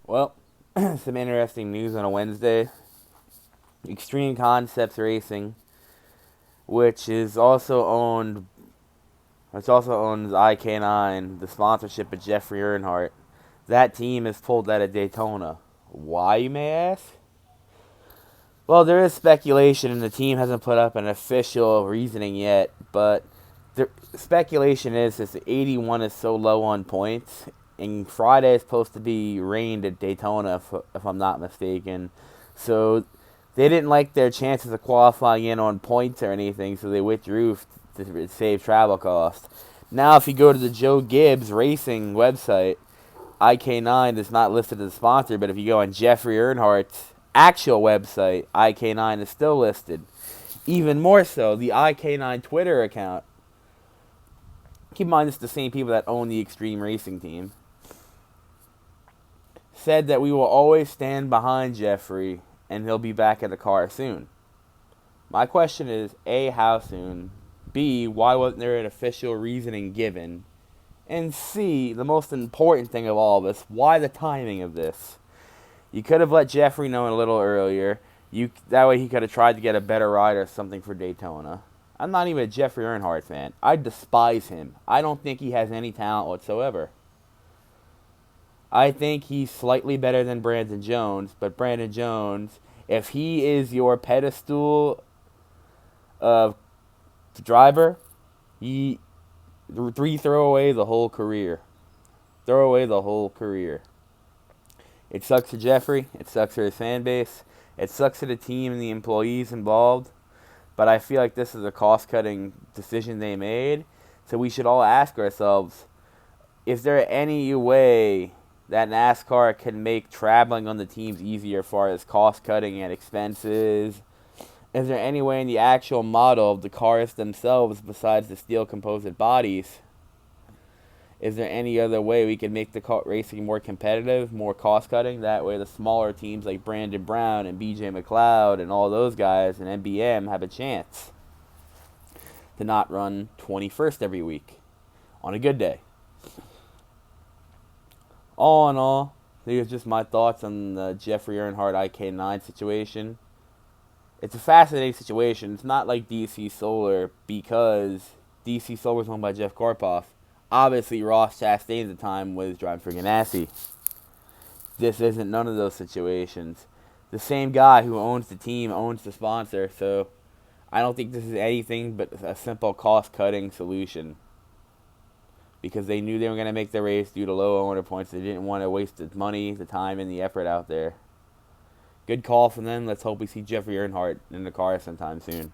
Well, some interesting news on a Wednesday. Extreme Concepts Racing, which also owns IK9, the sponsorship of Jeffrey Earnhardt. That team is pulled out of Daytona. Why, you may ask? Well, there is speculation, and the team hasn't put up an official reasoning yet, but the speculation is that 81 is so low on points, and Friday is supposed to be rained at Daytona, if I'm not mistaken. So they didn't like their chances of qualifying in on points or anything, so they withdrew to save travel costs. Now, if you go to the Joe Gibbs Racing website, IK9 is not listed as a sponsor, but if you go on Jeffrey Earnhardt's actual website, IK9 is still listed. Even more so, the IK9 Twitter account, keep in mind it's the same people that own the Extreme Racing team, said that we will always stand behind Jeffrey and he'll be back in the car soon. My question is, A, how soon? B, why wasn't there an official reasoning given? And C, the most important thing of all of this, why the timing of this? You could have let Jeffrey know a little earlier. That way he could have tried to get a better ride or something for Daytona. I'm not even a Jeffrey Earnhardt fan. I despise him. I don't think he has any talent whatsoever. I think he's slightly better than Brandon Jones, but Brandon Jones, if he is your pedestal of driver, throw away the whole career. Throw away the whole career. It sucks for Jeffrey. It sucks for his fan base. It sucks for the team and the employees involved. But I feel like this is a cost-cutting decision they made. So we should all ask ourselves, is there any way that NASCAR can make traveling on the teams easier as far as cost-cutting and expenses? Is there any way in the actual model of the cars themselves, besides the steel composite bodies, is there any other way we can make the racing more competitive, more cost-cutting? That way the smaller teams like Brandon Brown and BJ McLeod and all those guys and NBM have a chance to not run 21st every week on a good day. All in all, these are just my thoughts on the Jeffrey Earnhardt IK9 situation. It's a fascinating situation. It's not like DC Solar, because DC Solar was owned by Jeff Karpoff. Obviously, Ross Chastain at the time was driving for Ganassi. This isn't none of those situations. The same guy who owns the team owns the sponsor, so I don't think this is anything but a simple cost-cutting solution. Because they knew they were going to make the race due to low owner points. They didn't want to waste the money, the time, and the effort out there. Good call from them. Let's hope we see Jeffrey Earnhardt in the car sometime soon.